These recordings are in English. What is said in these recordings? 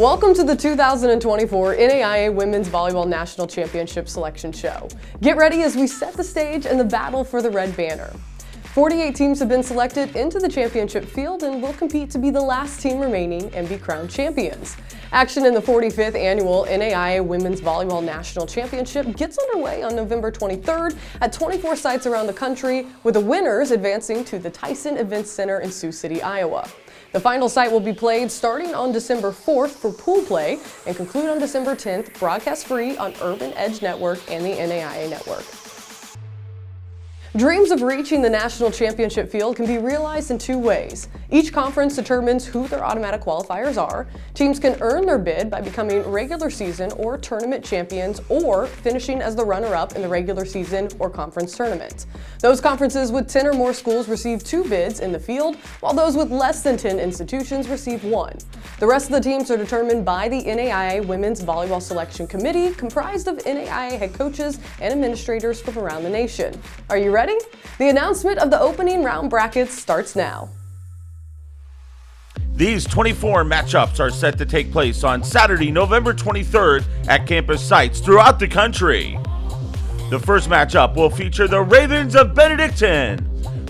Welcome to the 2024 NAIA Women's Volleyball National Championship Selection Show. Get ready as we set the stage in the battle for the red banner. 48 teams have been selected into the championship field and will compete to be the last team remaining and be crowned champions. Action in the 45th annual NAIA Women's Volleyball National Championship gets underway on November 23rd at 24 sites around the country, with the winners advancing to the Tyson Events Center in Sioux City, Iowa. The final site will be played starting on December 4th for pool play and conclude on December 10th, broadcast free on Urban Edge Network and the NAIA Network. Dreams of reaching the national championship field can be realized in two ways. Each conference determines who their automatic qualifiers are. Teams can earn their bid by becoming regular season or tournament champions or finishing as the runner-up in the regular season or conference tournament. Those conferences with 10 or more schools receive 2 bids in the field, while those with less than 10 institutions receive 1. The rest of the teams are determined by the NAIA Women's Volleyball Selection Committee, comprised of NAIA head coaches and administrators from around the nation. Are you ready? The announcement of the opening round brackets starts now. These 24 matchups are set to take place on Saturday, November 23rd at campus sites throughout the country. The first matchup will feature the Ravens of Benedictine.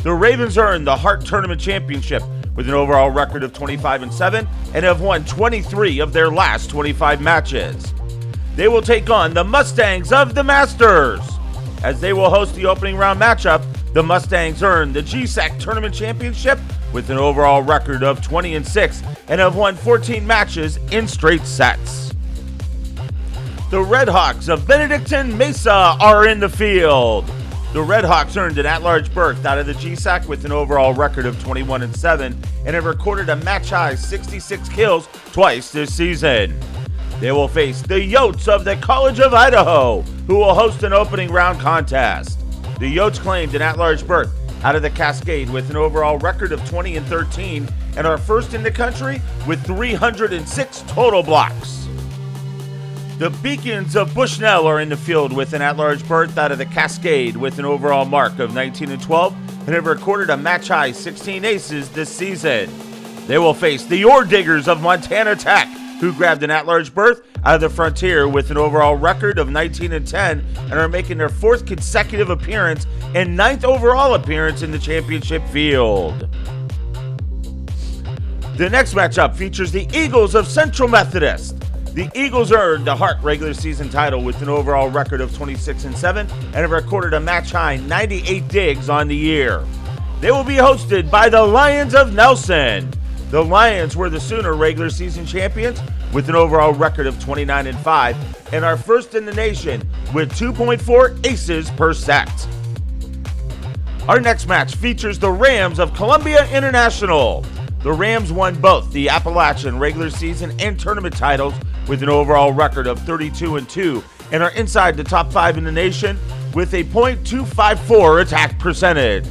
The Ravens earned the Hart Tournament Championship with an overall record of 25-7 and have won 23 of their last 25 matches. They will take on the Mustangs of the Masters. As they will host the opening round matchup, the Mustangs earned the GSAC Tournament Championship with an overall record of 20-6 and have won 14 matches in straight sets. The Redhawks of Benedictine Mesa are in the field. The Redhawks earned an at-large berth out of the GSAC with an overall record of 21-7 and have recorded a match-high 66 kills twice this season. They will face the Yotes of the College of Idaho, who will host an opening round contest. The Yotes claimed an at-large berth out of the Cascade with an overall record of 20-13 and are first in the country with 306 total blocks. The Beacons of Bushnell are in the field with an at-large berth out of the Cascade with an overall mark of 19-12 and have recorded a match-high 16 aces this season. They will face the Ore Diggers of Montana Tech, who grabbed an at-large berth out of the Frontier with an overall record of 19-10 and are making their 4th consecutive appearance and 9th overall appearance in the championship field. The next matchup features the Eagles of Central Methodist. The Eagles earned the Hart regular season title with an overall record of 26-7 and have recorded a match-high 98 digs on the year. They will be hosted by the Lions of Nelson. The Lions were the Sooner regular season champions with an overall record of 29-5 and are first in the nation with 2.4 aces per set. Our next match features the Rams of Columbia International. The Rams won both the Appalachian regular season and tournament titles with an overall record of 32-2 and are inside the top 5 in the nation with a .254 attack percentage.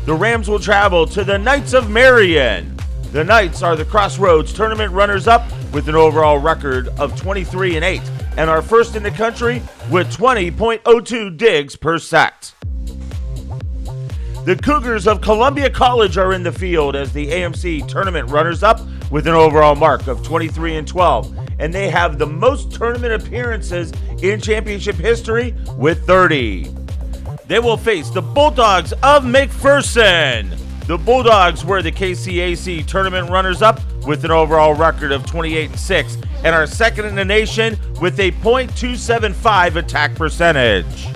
The Rams will travel to the Knights of Marion. The Knights are the Crossroads tournament runners-up with an overall record of 23-8 and are first in the country with 20.02 digs per set. The Cougars of Columbia College are in the field as the AMC tournament runners-up with an overall mark of 23-12, and they have the most tournament appearances in championship history with 30. They will face the Bulldogs of McPherson. The Bulldogs were the KCAC tournament runners-up with an overall record of 28-6 and are second in the nation with a .275 attack percentage.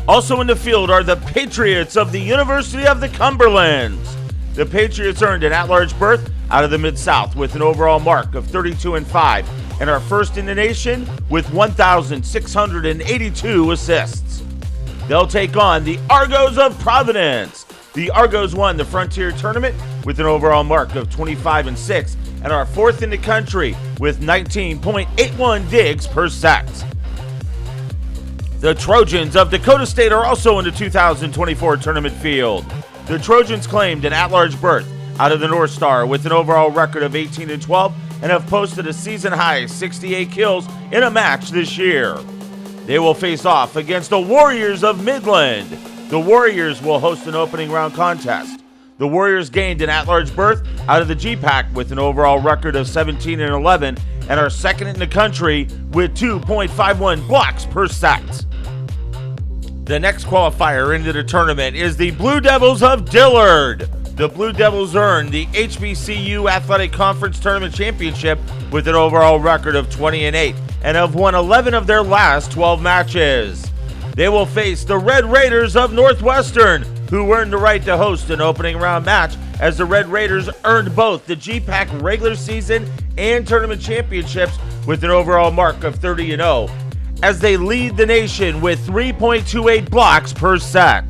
Also in the field are the Patriots of the University of the Cumberlands. The Patriots earned an at-large berth out of the Mid-South with an overall mark of 32-5 and are first in the nation with 1,682 assists. They'll take on the Argos of Providence. The Argos won the Frontier Tournament with an overall mark of 25-6 and are 4th in the country with 19.81 digs per set. The Trojans of Dakota State are also in the 2024 tournament field. The Trojans claimed an at-large berth out of the North Star with an overall record of 18-12 and have posted a season-high 68 kills in a match this year. They will face off against the Warriors of Midland. The Warriors will host an opening round contest. The Warriors gained an at-large berth out of the GPAC with an overall record of 17-11 and are second in the country with 2.51 blocks per set. The next qualifier into the tournament is the Blue Devils of Dillard. The Blue Devils earned the HBCU Athletic Conference Tournament Championship with an overall record of 20-8 and have won 11 of their last 12 matches. They will face the Red Raiders of Northwestern, who earned the right to host an opening round match, as the Red Raiders earned both the GPAC regular season and tournament championships with an overall mark of 30-0, as they lead the nation with 3.28 blocks per set.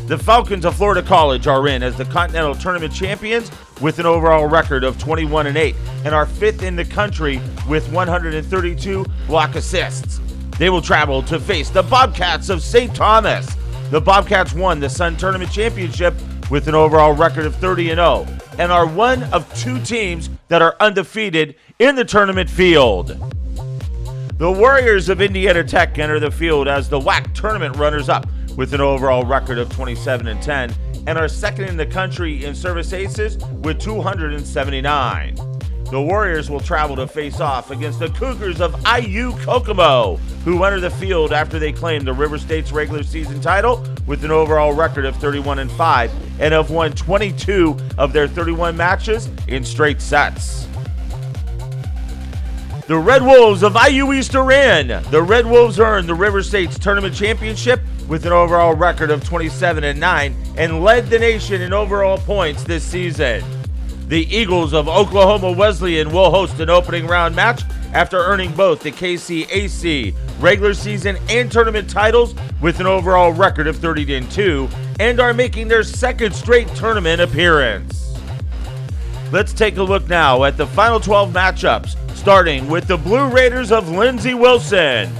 The Falcons of Florida College are in as the Continental Tournament champions with an overall record of 21-8 and are fifth in the country with 132 block assists. They will travel to face the Bobcats of St. Thomas. The Bobcats won the Sun Tournament Championship with an overall record of 30-0 and are one of two teams that are undefeated in the tournament field. The Warriors of Indiana Tech enter the field as the WAC tournament runners-up with an overall record of 27-10 and are second in the country in service aces with 279. The Warriors will travel to face off against the Cougars of IU Kokomo, who enter the field after they claimed the River State's regular season title with an overall record of 31-5 and have won 22 of their 31 matches in straight sets. The Red Wolves of IU East are in. The Red Wolves earned the River State's tournament championship with an overall record of 27-9 and led the nation in overall points this season. The Eagles of Oklahoma Wesleyan will host an opening round match after earning both the KCAC regular season and tournament titles with an overall record of 30-2 and are making their second straight tournament appearance. Let's take a look now at the final 12 matchups, starting with the Blue Raiders of Lindsey Wilson.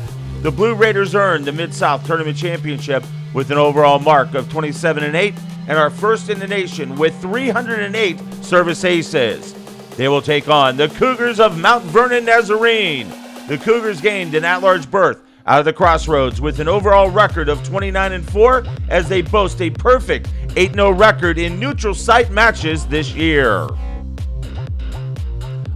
The Blue Raiders earned the Mid-South Tournament Championship with an overall mark of 27-8 and are first in the nation with 308 service aces. They will take on the Cougars of Mount Vernon Nazarene. The Cougars gained an at-large berth out of the Crossroads with an overall record of 29-4 as they boast a perfect 8-0 record in neutral site matches this year.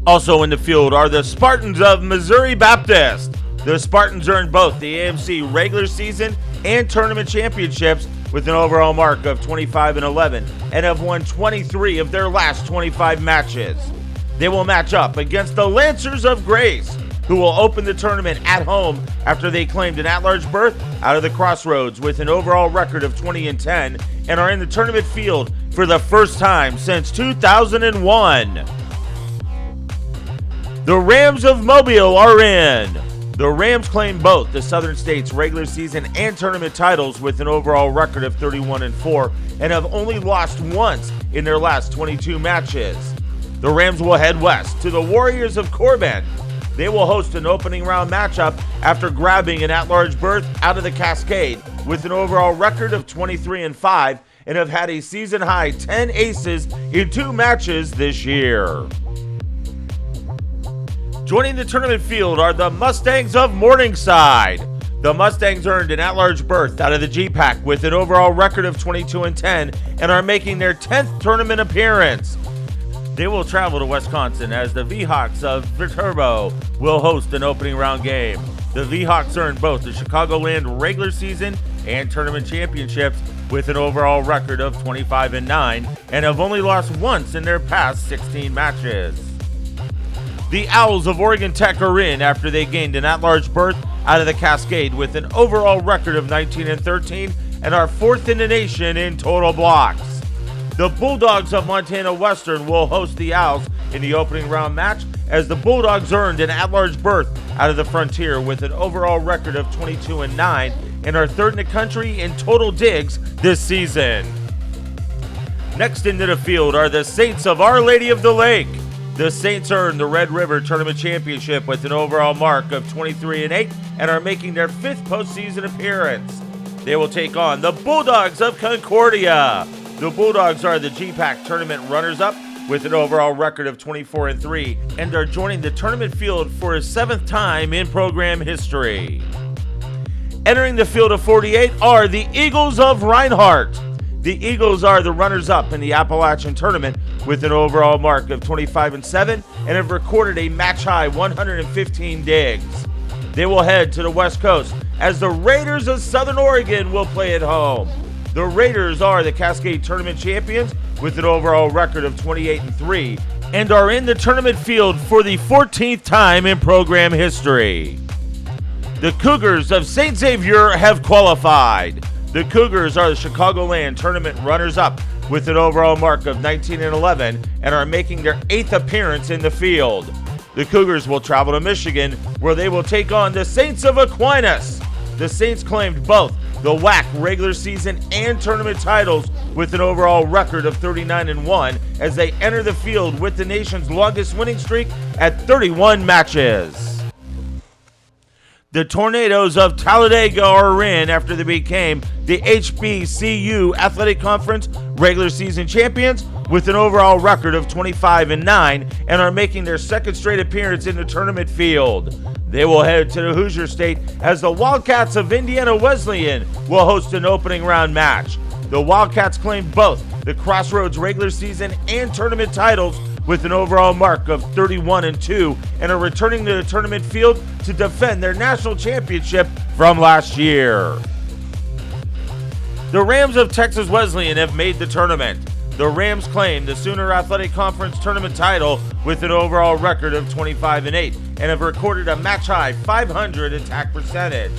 Also in the field are the Spartans of Missouri Baptist. The Spartans earned both the AMC regular season and tournament championships with an overall mark of 25-11 and have won 23 of their last 25 matches. They will match up against the Lancers of Grace, who will open the tournament at home after they claimed an at-large berth out of the Crossroads with an overall record of 20-10 and are in the tournament field for the first time since 2001. The Rams of Mobile are in. The Rams claim both the Southern States regular season and tournament titles with an overall record of 31-4 and have only lost once in their last 22 matches. The Rams will head west to the Warriors of Corbin. They will host an opening round matchup after grabbing an at-large berth out of the Cascade with an overall record of 23-5 and have had a season-high 10 aces in 2 matches this year. Joining the tournament field are the Mustangs of Morningside. The Mustangs earned an at-large berth out of the GPAC with an overall record of 22-10 and are making their 10th tournament appearance. They will travel to Wisconsin as the V-Hawks of Viterbo will host an opening round game. The V-Hawks earned both the Chicagoland regular season and tournament championships with an overall record of 25-9 and have only lost once in their past 16 matches. The Owls of Oregon Tech are in after they gained an at-large berth out of the Cascade with an overall record of 19-13 and are fourth in the nation in total blocks. The Bulldogs of Montana Western will host the Owls in the opening round match as the Bulldogs earned an at-large berth out of the Frontier with an overall record of 22-9 and are third in the country in total digs this season. Next into the field are the Saints of Our Lady of the Lake. The Saints earned the Red River Tournament Championship with an overall mark of 23-8 and are making their 5th postseason appearance. They will take on the Bulldogs of Concordia. The Bulldogs are the GPAC tournament runners-up with an overall record of 24-3 and are joining the tournament field for a 7th time in program history. Entering the field of 48 are the Eagles of Reinhardt. The Eagles are the runners-up in the Appalachian Tournament with an overall mark of 25-7 and have recorded a match-high 115 digs. They will head to the West Coast as the Raiders of Southern Oregon will play at home. The Raiders are the Cascade Tournament champions with an overall record of 28-3 and are in the tournament field for the 14th time in program history. The Cougars of St. Xavier have qualified. The Cougars are the Chicagoland Tournament runners-up with an overall mark of 19-11 and are making their 8th appearance in the field. The Cougars will travel to Michigan, where they will take on the Saints of Aquinas. The Saints claimed both the WAC regular season and tournament titles with an overall record of 39-1 as they enter the field with the nation's longest winning streak at 31 matches. The Tornadoes of Talladega are in after they became the HBCU Athletic Conference regular season champions with an overall record of 25-9 and are making their second straight appearance in the tournament field. They will head to the Hoosier State as the Wildcats of Indiana Wesleyan will host an opening round match. The Wildcats claimed both the Crossroads regular season and tournament titles with an overall mark of 31-2 and are returning to the tournament field to defend their national championship from last year. The Rams of Texas Wesleyan have made the tournament. The Rams claim the Sooner Athletic Conference tournament title with an overall record of 25-8 and have recorded a match-high 500 attack percentage.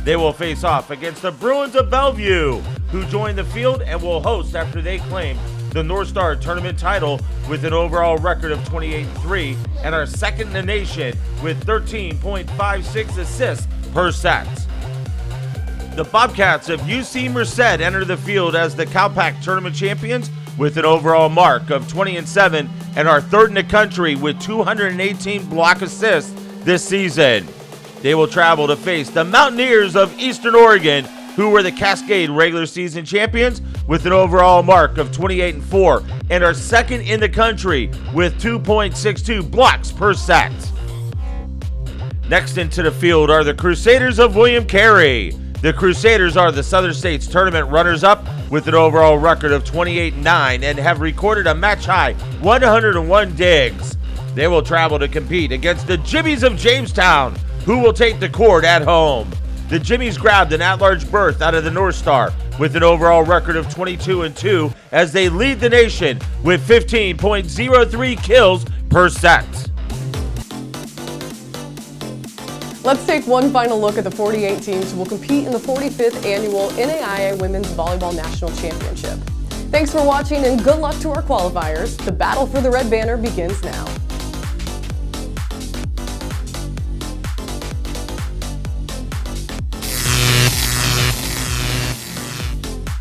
They will face off against the Bruins of Bellevue, who joined the field and will host after they claim the North Star tournament title with an overall record of 28-3 and are second in the nation with 13.56 assists per set. The Bobcats of UC Merced enter the field as the Calpac tournament champions with an overall mark of 20-7 and are third in the country with 218 block assists this season. They will travel to face the Mountaineers of Eastern Oregon, who were the Cascade regular season champions with an overall mark of 28-4 and are second in the country with 2.62 blocks per set. Next into the field are the Crusaders of William Carey. The Crusaders are the Southern States tournament runners-up with an overall record of 28-9 and have recorded a match-high 101 digs. They will travel to compete against the Jimmies of Jamestown, who will take the court at home. The Jimmies grabbed an at-large berth out of the North Star with an overall record of 22-2 as they lead the nation with 15.03 kills per set. Let's take one final look at the 48 teams who will compete in the 45th annual NAIA Women's Volleyball National Championship. Thanks for watching and good luck to our qualifiers. The battle for the red banner begins now.